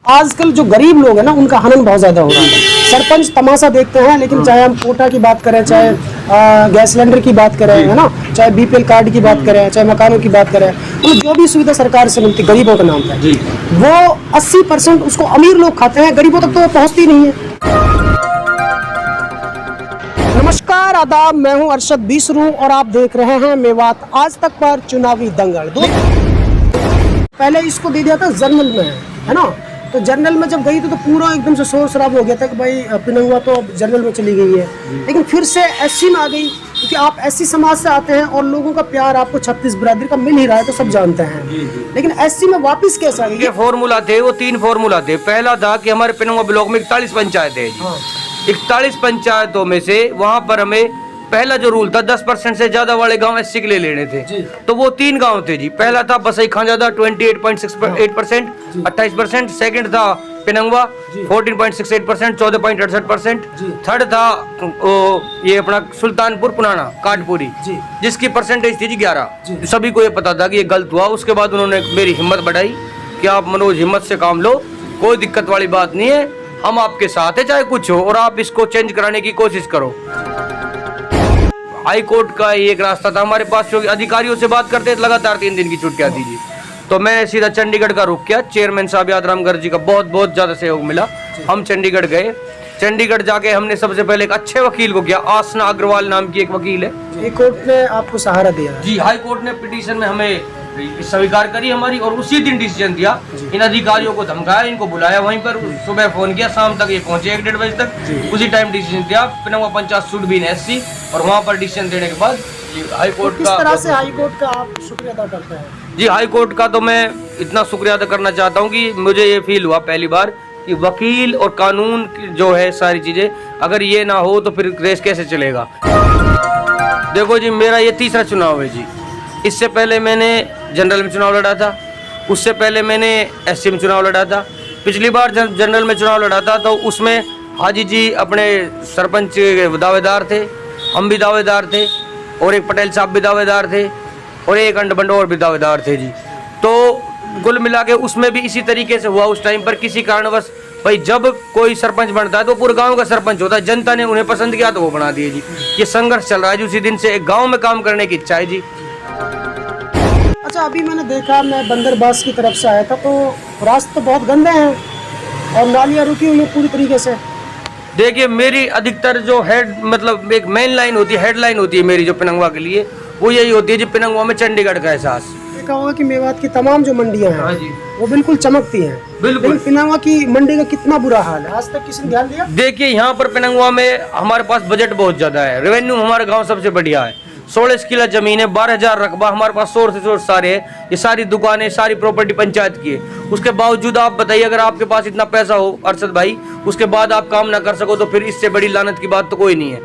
आजकल जो गरीब लोग हैं ना, उनका हनन बहुत ज्यादा हो रहा है। सरपंच तमाशा देखते हैं, लेकिन चाहे हम कोटा की बात करें, चाहे गैस सिलेंडर की बात करें, है ना, चाहे बीपीएल कार्ड की बात करें, चाहे मकानों की बात करें, तो जो भी सुविधा सरकार से मिलती गरीबों के नाम पर, वो 80% उसको अमीर लोग खाते हैं, गरीबों तक तो वो पहुंचती नहीं है। नमस्कार, आदाब, मैं हूं अरशद बीसरू और आप देख रहे हैं मेवात आज तक पर चुनावी दंगल। पहले इसको दे दिया था जर्नल में, है ना, तो जर्नल में जब गई तो पूरा एकदम से शोर शराब हो गया था कि भाई पिनंगवा तो अब जर्नल में चली गई है। लेकिन फिर से एससी में आ गई, क्योंकि आप एससी समाज से आते हैं और लोगों का प्यार आपको 36 बिरादरी का मिल ही रहा है, तो सब जानते हैं। लेकिन एससी में वापस कैसे आ गई? फॉर्मूला थे, वो 3 फॉर्मूला थे। पहला था कि हमारे पिनंगवा ब्लॉक में 41 पंचायत है। 41 पंचायतों में से वहाँ पर हमें पहला जो रूल था 10% से ज्यादा वाले गांव एससी के लिए लेने थे। तो वो 3 गांव थे जी। पहला था बसई खानजादा 28.68%, 28%। सेकंड था पिनंगवा 14.68%, 14.68%। थर्ड था ये अपना सुल्तानपुर पुराना काटपुरी, जिसकी परसेंटेज थी जी 11। सभी को ये पता था कि ये गलत हुआ। उसके बाद उन्होंने मेरी हिम्मत बढ़ाई कि आप मनोज हिम्मत से काम लो, कोई दिक्कत वाली बात नहीं है, हम आपके साथ है चाहे कुछ हो, और आप इसको चेंज कराने की कोशिश करो। हाई कोर्ट का एक रास्ता था हमारे पास, जो अधिकारियों से बात करते लगातार 3 दिन की छुट्टियां दीजिए, तो मैं सीधा चंडीगढ़ का रुख किया। चेयरमैन साहब यादराम गर्ग जी का बहुत ज्यादा सहयोग मिला। हम चंडीगढ़ गए। चंडीगढ़ जाके हमने सबसे पहले एक अच्छे वकील को किया, आसना अग्रवाल नाम की एक वकील है। हाई कोर्ट ने आपको सहारा दिया जी। हाई कोर्ट ने पिटीशन में हमें स्वीकार करी हमारी, और उसी दिन डिसीजन दिया। इन अधिकारियों को धमकाया, इनको बुलाया, वहीं पर सुबह फोन किया, शाम तक ये पहुंचे 1-1.5 बजे तक। उसी टाइम डिसीजन दिया। Pinangwa panchayat should be in SC, और वहां पर डिसीजन देने के बाद हाई कोर्ट किस तरह से हाई कोर्ट का आप शुक्रिया अदा करते हैं? जी, हाई कोर्ट का तो मैं इतना शुक्रिया अदा करना चाहता हूँ कि मुझे ये फील हुआ पहली बार कि वकील और कानून जो है सारी चीजें, अगर ये ना हो तो फिर रेस कैसे चलेगा। देखो जी, मेरा ये 3रा चुनाव है जी। इससे पहले मैंने जनरल में चुनाव लड़ा था, उससे पहले मैंने एससी में चुनाव लड़ा था। पिछली बार जनरल में चुनाव लड़ा था तो उसमें हाजी जी अपने सरपंच दावेदार थे, हम भी दावेदार थे, और एक पटेल साहब भी दावेदार थे, और एक अंडबंडोर भी दावेदार थे जी। तो कुल मिला के उसमें भी इसी तरीके से हुआ। उस टाइम पर किसी कारणवश भाई जब कोई सरपंच बनता है तो पूरे गांव का सरपंच होता है, जनता ने उन्हें पसंद किया तो वो बना दिए जी। ये संघर्ष चल रहा है जी उसी दिन से। एक गाँव में काम करने की इच्छा है जी। अच्छा, अभी मैंने देखा, मैं बंदरबास की तरफ से आया था, तो रास्ते बहुत गंदे हैं और नालियाँ रुकी हुई हैं पूरी तरीके से। देखिए, मेरी अधिकतर जो हेड मतलब एक मेन लाइन होती है, हेडलाइन होती है मेरी जो पिनंगवा के लिए, वो यही होती है जी, पिनंगवा में चंडीगढ़ का एहसास। देखा होगा कि मेवात की तमाम जो मंडियां हैं वो बिल्कुल चमकती हैं। बिल्कुल। पिनंगवा की मंडी का कितना बुरा हाल है, आज तक किसी ने ध्यान दिया? देखिए, यहाँ पर पिनंगवा में हमारे पास बजट बहुत ज्यादा है, रेवेन्यू हमारे गाँव सबसे बढ़िया है। 16 किला जमीन है, 12,000 रकबा, हमारे पास सोर्स सारे है, ये सारी दुकानें, सारी प्रॉपर्टी पंचायत की है। उसके बावजूद आप बताइए, अगर आपके पास इतना पैसा हो अरशद भाई, उसके बाद आप काम ना कर सको तो फिर इससे बड़ी लानत की बात तो कोई नहीं है।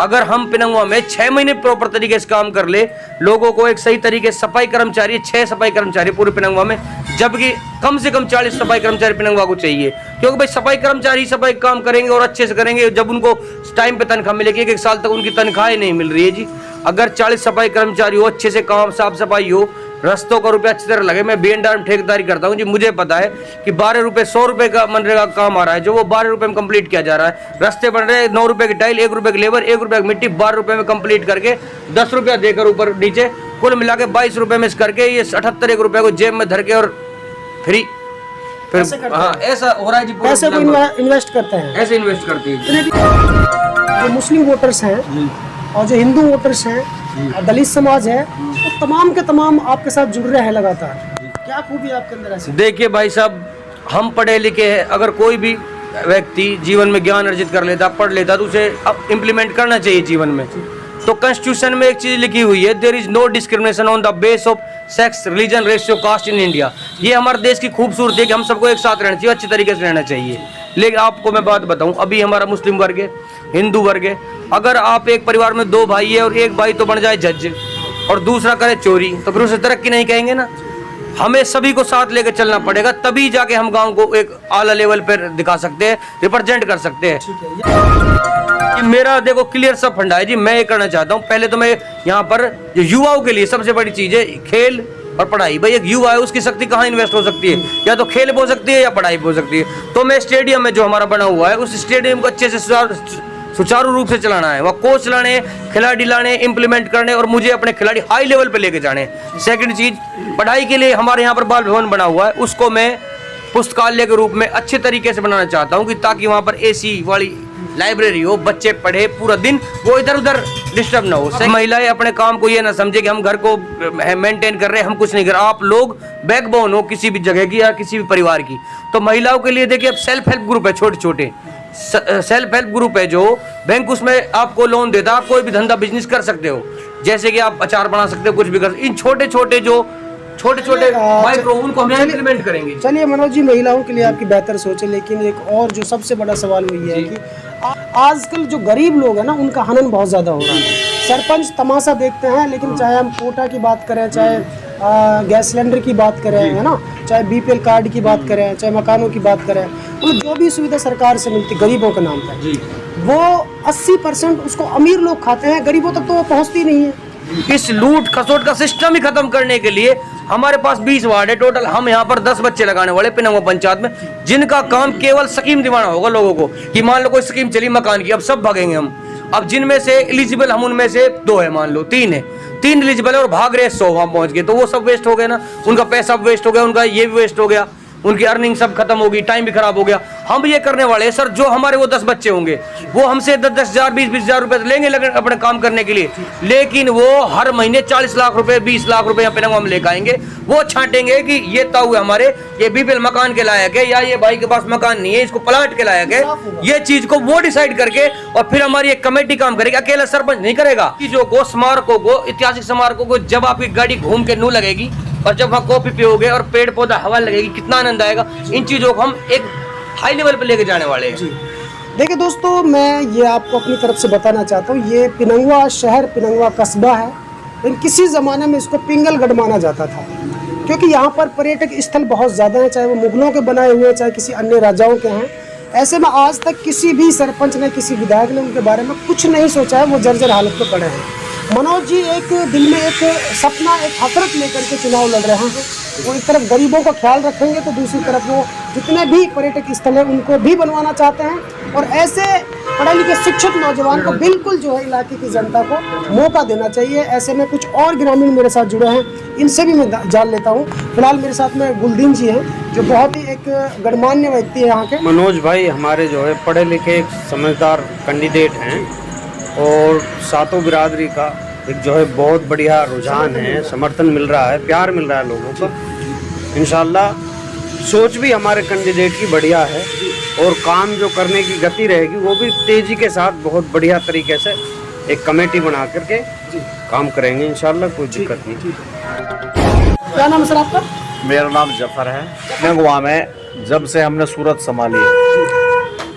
अगर हम पिनंगवा में 6 महीने प्रॉपर तरीके से काम कर ले, लोगों को एक सही तरीके से सफाई कर्मचारी, 6 सफाई कर्मचारी पूरे पिनंगवा में, जबकि कम से कम 40 सफाई कर्मचारी पिनंगवा को चाहिए, क्योंकि भाई सफाई कर्मचारी सफाई काम करेंगे और अच्छे से करेंगे जब उनको टाइम पे तनख्वाह मिलेगी। 1 साल तक उनकी तनख्वाह नहीं मिल रही है जी। अगर 40 सफाई कर्मचारी हो, अच्छे से काम साफ सफाई हो, रस्तों का रुपया अच्छी तरह लगे। मैं बीएनडआर में ठेकेदारी करता हूँ जी, मुझे पता है कि 12 रुपये 100 रुपये का मनरेगा का काम आ रहा है, जो वो 12 रुपये में कंप्लीट किया जा रहा है। रास्ते बन रहे हैं, 9 रुपये की टाइल, 1 रुपये की लेबर, 1 रुपये की मिट्टी, 12 रुपये में कंप्लीट करके 10 रुपया देकर ऊपर नीचे कुल मिला के 22 रुपये में करके ये 78 रुपये को जेब में धर के और फ्री फिर हाँ, ऐसा हो रहा है जी। पैसे को इन्वेस्ट करते हैं, ऐसे इन्वेस्ट करते हैं। जो मुस्लिम वोटर्स हैं और जो हिंदू वोटर्स हैं, दलित समाज है, तो तमाम के तमाम आपके साथ जुड़ रहे हैं लगातार। क्या खूबी आपके अंदर ऐसी? देखिए भाई साहब, हम पढ़े लिखे हैं, अगर कोई भी व्यक्ति जीवन में ज्ञान अर्जित कर लेता, पढ़ लेता, तो उसे अब इम्प्लीमेंट करना चाहिए जीवन में। तो कॉन्स्टिट्यूशन में एक चीज लिखी हुई है, there is no discrimination on the base of sex, religion, ratio, caste in India. ये हमारे देश की खूबसूरती है कि हम सबको एक साथ रहना चाहिए, अच्छे तरीके से रहना चाहिए। लेकिन आपको मैं बात बताऊं, अभी हमारा मुस्लिम वर्ग है, हिंदू वर्ग है, अगर आप एक परिवार में 2 भाई है और एक भाई तो बन जाए जज और दूसरा करे चोरी, तो फिर उसे तरक्की नहीं कहेंगे ना। हमें सभी को साथ लेकर चलना पड़ेगा, तभी जाके हम गांव को एक आला लेवल पर दिखा सकते हैं, रिप्रेजेंट कर सकते हैं। मेरा देखो क्लियर सा फंडा है जी, मैं ये करना चाहता हूँ। पहले तो मैं यहाँ पर जो युवाओं के लिए सबसे बड़ी चीज है खेल और पढ़ाई। भाई एक युवा है, उसकी शक्ति कहाँ इन्वेस्ट हो सकती है? या तो खेल हो सकती है या पढ़ाई हो सकती है। तो मैं स्टेडियम में जो हमारा बना हुआ है, उस स्टेडियम को अच्छे से सुचारू रूप से चलाना है। वह कोच लाने, खिलाड़ी लाने, इम्प्लीमेंट करने और मुझे अपने खिलाड़ी हाई लेवल पे लेके जाने। सेकंड चीज, पढ़ाई के लिए हमारे यहाँ पर बाल भवन बना हुआ है, उसको मैं पुस्तकालय के रूप में अच्छे तरीके से बनाना चाहता हूँ कि ताकि वहाँ पर एसी वाली लाइब्रेरी हो, बच्चे पढ़े पूरा दिन, वो इधर उधर डिस्टर्ब ना हो। महिलाएं अपने काम को ये ना समझे कि हम घर को मेंटेन कर रहे हैं, हम कुछ नहीं कर रहे। आप लोग बैकबोन हो किसी भी जगह की या किसी भी परिवार की। तो महिलाओं के लिए देखिए अब सेल्फ हेल्प ग्रुप है, छोटे छोटे सेल्फ हेल्प ग्रुप है जो बैंक उसमें आपको लोन देता है। आप कोई भी धंधा बिजनेस कर सकते हो, जैसे कि आप अचार बना सकते हो, कुछ भी कर। इन छोटे छोटे जो छोटे छोटे माइक्रो, उनको हम इम्प्लीमेंट करेंगे। चलिए मनोज जी, महिलाओं के लिए आपकी बेहतर सोच है, लेकिन एक और जो सबसे बड़ा सवाल वो ये है कि आजकल जो गरीब लोग हैं ना, उनका हनन बहुत ज़्यादा हो रहा है। सरपंच तमाशा देखते हैं, लेकिन चाहे हम कोटा की बात करें, चाहे गैस सिलेंडर की बात करें, है ना, चाहे बीपीएल कार्ड की बात करें, चाहे मकानों की बात करें, मतलब जो भी सुविधा सरकार से मिलती गरीबों के नाम पर, वो 80% उसको अमीर लोग खाते हैं, गरीबों तक तो वो पहुँचती नहीं है। इस लूट खसोट का सिस्टम ही खत्म करने के लिए हमारे पास 20 वार्ड है टोटल। हम यहाँ पर 10 बच्चे लगाने वाले पिनंगवा पंचायत में, जिनका काम केवल स्कीम दिवाना होगा लोगों को कि मान लो कोई स्कीम चली मकान की, अब सब भागेंगे हम। अब जिनमें से एलिजिबल हम उनमें से 2 है, मान लो 3 है, 3 एलिजिबल है और भाग रहे 100 वहां पहुंच गए, तो वो सब वेस्ट हो गए ना। उनका पैसा वेस्ट हो गया, उनका ये भी वेस्ट हो गया, उनकी अर्निंग सब खत्म होगी, टाइम भी खराब हो गया। हम ये करने वाले हैं सर, जो हमारे वो 10 बच्चे होंगे वो हमसे 10-10 हज़ार 20-20 हज़ार रुपए लेंगे अपने काम करने के लिए, लेकिन वो हर महीने 40 लाख रुपए 20 लाख रुपए यहाँ पे हम लेकर आएंगे। वो छांटेंगे कि ये ताऊ हमारे ये बीपीएल मकान के लायक है, या ये भाई के पास मकान नहीं है, इसको प्लाट के लायक है। ये चीज को वो डिसाइड करके और फिर हमारी एक कमेटी काम करेगी, अकेला सरपंच नहीं करेगा। चीजों को, स्मारकों को, ऐतिहासिक स्मारकों को जब आपकी गाड़ी घूम के नू लगेगी और जब वहाँ कॉफी पियोगे और पेड़ पौधा हवा लगेगी, कितना आनंद आएगा। इन चीजों को हम एक हाई लेवल पे लेके जाने वाले हैं। देखिए दोस्तों, मैं ये आपको अपनी तरफ से बताना चाहता हूँ, ये पिनंगवा शहर, पिनंगवा कस्बा है, लेकिन किसी ज़माने में इसको पिंगलगढ़ माना जाता था, क्योंकि यहाँ पर पर्यटक स्थल बहुत ज़्यादा हैं, चाहे वो मुगलों के बनाए हुए, चाहे किसी अन्य राजाओं के हैं। ऐसे में आज तक किसी भी सरपंच ने, किसी विधायक ने उनके बारे में कुछ नहीं सोचा है, वो जर्जर हालत में पड़े हैं। मनोज जी एक दिल में एक सपना, एक हसरत लेकर के चुनाव लड़ रहे हैं। वो एक तरफ गरीबों का ख्याल रखेंगे, तो दूसरी तरफ वो जितने भी पर्यटक स्थल हैं उनको भी बनवाना चाहते हैं। और ऐसे पढ़े लिखे शिक्षित नौजवान को बिल्कुल जो है इलाके की जनता को मौका देना चाहिए। ऐसे में कुछ और ग्रामीण मेरे साथ जुड़े हैं, इनसे भी मैं जान लेता हूँ। फिलहाल मेरे साथ में गुलदीन जी हैं, जो बहुत ही एक गणमान्य व्यक्ति है यहाँ के। मनोज भाई हमारे जो है पढ़े लिखे एक समझदार कैंडिडेट हैं और सातों बिरादरी का एक जो है बहुत बढ़िया रुझान है, समर्थन मिल रहा है, प्यार मिल रहा है लोगों को। इंशाल्लाह सोच भी हमारे कैंडिडेट की बढ़िया है और काम जो करने की गति रहेगी वो भी तेज़ी के साथ बहुत बढ़िया तरीके से एक कमेटी बना करके काम करेंगे इंशाल्लाह, कोई दिक्कत नहीं। क्या नाम है सर आपका? मेरा नाम जफर है। पिनंगवा में जब से हमने सूरत संभाली है,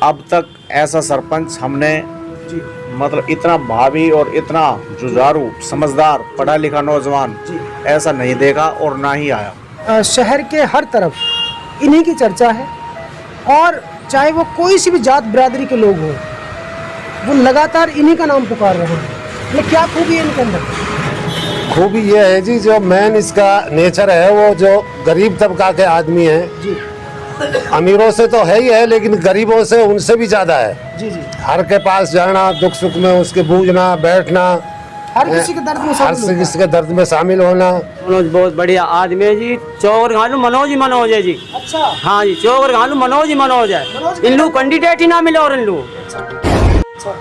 अब तक ऐसा सरपंच हमने मतलब इतना भावी और इतना जुझारू, समझदार, पढ़ा लिखा नौजवान ऐसा नहीं देखा और ना ही आया। शहर के हर तरफ इन्हीं की चर्चा है, और चाहे वो कोई सी भी जात बिरादरी के लोग हों, वो लगातार इन्हीं का नाम पुकार रहे हैं। लेकिन क्या खूबी है इनके अंदर? खूबी ये है जी, जो मेन इसका नेचर है, वो जो गरीब तबका के आदमी हैं जी, अमीरों से तो है ही है, लेकिन गरीबों से उनसे भी ज़्यादा है। जी जी, हर के पास जाना, दुख सुख में उसके बूझना, बैठना, हर किसी के दर्द में हर शामिल होता है। किसी के दर्द में शामिल होना। मनोज बहुत बढ़िया आदमी है जी, चौर घालू मनोज ही मनोज है जी। अच्छा, हाँ जी, चौर घालू मनोज ही मनोज है। इन लोग कैंडिडेट ही ना मिले और इन लोग,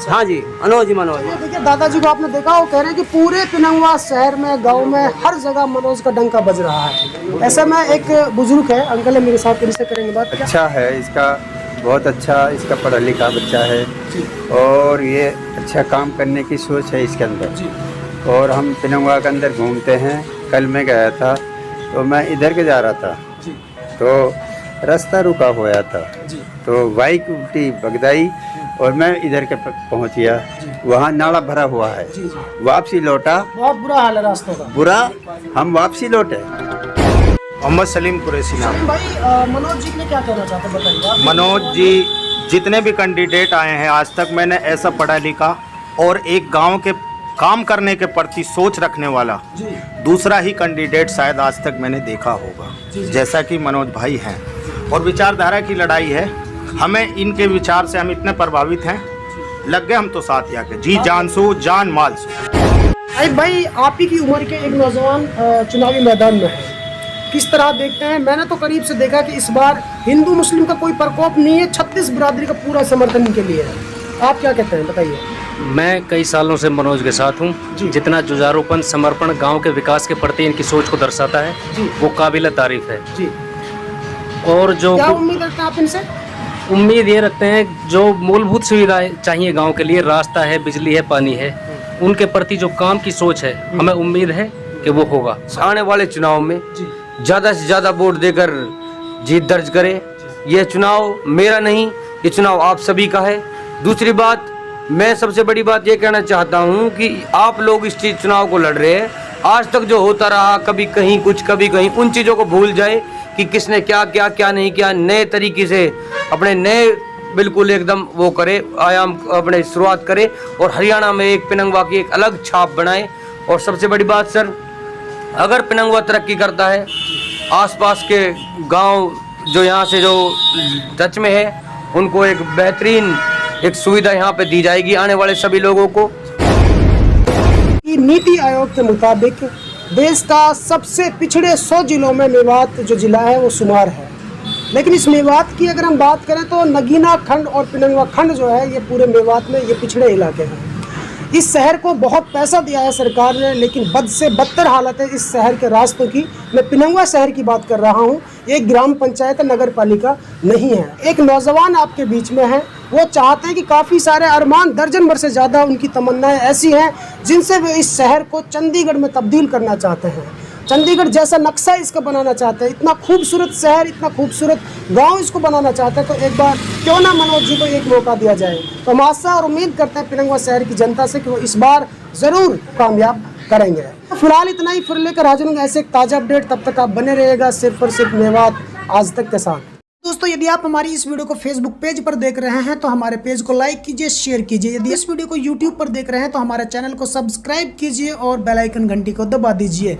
हाँ जी, मनोज ही मनोज है। देखिए दादाजी को आपने देखा, वो कह रहे हैं कि पूरे पिनंगवा शहर में, गांव में, हर जगह मनोज का डंका बज रहा है। ऐसे में एक बुजुर्ग है, अंकल है मेरे साथ, इनसे करेंगे बात। क्या? अच्छा है इसका, बहुत अच्छा, इसका पढ़ा लिखा बच्चा है और ये अच्छा काम करने की सोच है इसके अंदर। और हम पिनंगवा के अंदर घूमते हैं। कल मैं गया था तो मैं इधर के जा रहा था तो रास्ता रुका हुआ था, तो बाइक उल्टी बगदाई और मैं इधर के पहुंच गया, वहाँ नाला भरा हुआ है। वापसी लौटा, बहुत बुरा हाल है रास्तों का। बुरा, हम वापसी लौटे। मोहम्मद सलीम कुरैशी नाम। भाई मनोज जी ने क्या कहना चाहते हैं बताइए। मनोज जी जितने भी कैंडिडेट आए हैं आज तक मैंने ऐसा पढ़ा लिखा और एक गांव के काम करने के प्रति सोच रखने वाला दूसरा ही कैंडिडेट शायद आज तक मैंने देखा होगा, जैसा कि मनोज भाई हैं। और विचारधारा की लड़ाई है, हमें इनके विचार से हम इतने प्रभावित हैं, लग गए हम तो साथ आके जी जान सो जान माल सो। भाई आप ही की उम्र के एक नौजवान चुनावी मैदान में है, किस तरह देखते हैं? मैंने तो करीब से देखा कि इस बार हिंदू मुस्लिम का कोई प्रकोप नहीं है, 36 बिरादरी का पूरा समर्थन इनके लिए है। आप क्या कहते हैं, बताइए। मैं कई सालों से मनोज के साथ हूँ। जितना जुझारूपन, समर्पण गांव के विकास के प्रति इनकी सोच को दर्शाता है, वो काबिल तारीफ है जी। और जो क्या उम्मीद रखते हैं आप इनसे? उम्मीद ये रखते हैं जो मूलभूत सुविधाएं चाहिए गांव के लिए, रास्ता है, बिजली है, पानी है, उनके प्रति जो काम की सोच है, हमें उम्मीद है कि वो होगा। आने वाले चुनाव में ज़्यादा से ज़्यादा वोट देकर जीत दर्ज करें। यह चुनाव मेरा नहीं, ये चुनाव आप सभी का है। दूसरी बात, मैं सबसे बड़ी बात ये कहना चाहता हूँ कि आप लोग इस चीज़ चुनाव को लड़ रहे हैं, आज तक जो होता रहा, कभी कहीं कुछ कभी कहीं, उन चीज़ों को भूल जाए कि किसने क्या क्या क्या नहीं किया। नए तरीके से अपने नए बिल्कुल एकदम वो करे, आयाम अपने शुरुआत करे और हरियाणा में एक पिनंगवा की एक अलग छाप बनाए। और सबसे बड़ी बात सर, अगर पिनंगवा तरक्की करता है, आसपास के गांव जो यहाँ से जो टच में है, उनको एक बेहतरीन एक सुविधा यहाँ पे दी जाएगी आने वाले सभी लोगों को। नीति आयोग के मुताबिक देश का सबसे पिछड़े 100 जिलों में मेवात जो जिला है वो शुमार है। लेकिन इस मेवात की अगर हम बात करें तो नगीना खंड और पिनंगवा खंड जो है, ये पूरे मेवात में ये पिछड़े इलाके हैं। इस शहर को बहुत पैसा दिया है सरकार ने, लेकिन बद से बदतर हालत है इस शहर के रास्तों की। मैं पिनंगवा शहर की बात कर रहा हूँ, एक ग्राम पंचायत नगर पालिका नहीं है। एक नौजवान आपके बीच में है, वो चाहते हैं कि काफ़ी सारे अरमान, दर्जन भर से ज़्यादा उनकी तमन्नाएं ऐसी हैं जिनसे वे इस शहर को चंडीगढ़ में तब्दील करना चाहते हैं। चंडीगढ़ जैसा नक्शा इसका बनाना चाहते हैं, इतना खूबसूरत शहर, इतना खूबसूरत गांव इसको बनाना चाहते हैं। तो एक बार क्यों ना मनोज जी को एक मौका दिया जाए। तो हम आशा और उम्मीद करते हैं पिनंगवा शहर की जनता से कि वो इस बार ज़रूर कामयाब करेंगे। फिलहाल इतना ही, फिर लेकर हाजिर होंगे ऐसे एक ताज़ा अपडेट। तब तक आप बने रहिएगा सिर्फ और सिर्फ मेवात आज तक के साथ। दोस्तों, यदि आप हमारी इस वीडियो को फेसबुक पेज पर देख रहे हैं तो हमारे पेज को लाइक कीजिए, शेयर कीजिए। यदि इस वीडियो को यूट्यूब पर देख रहे हैं तो हमारे चैनल को सब्सक्राइब कीजिए और बेल आइकन घंटी को दबा दीजिए।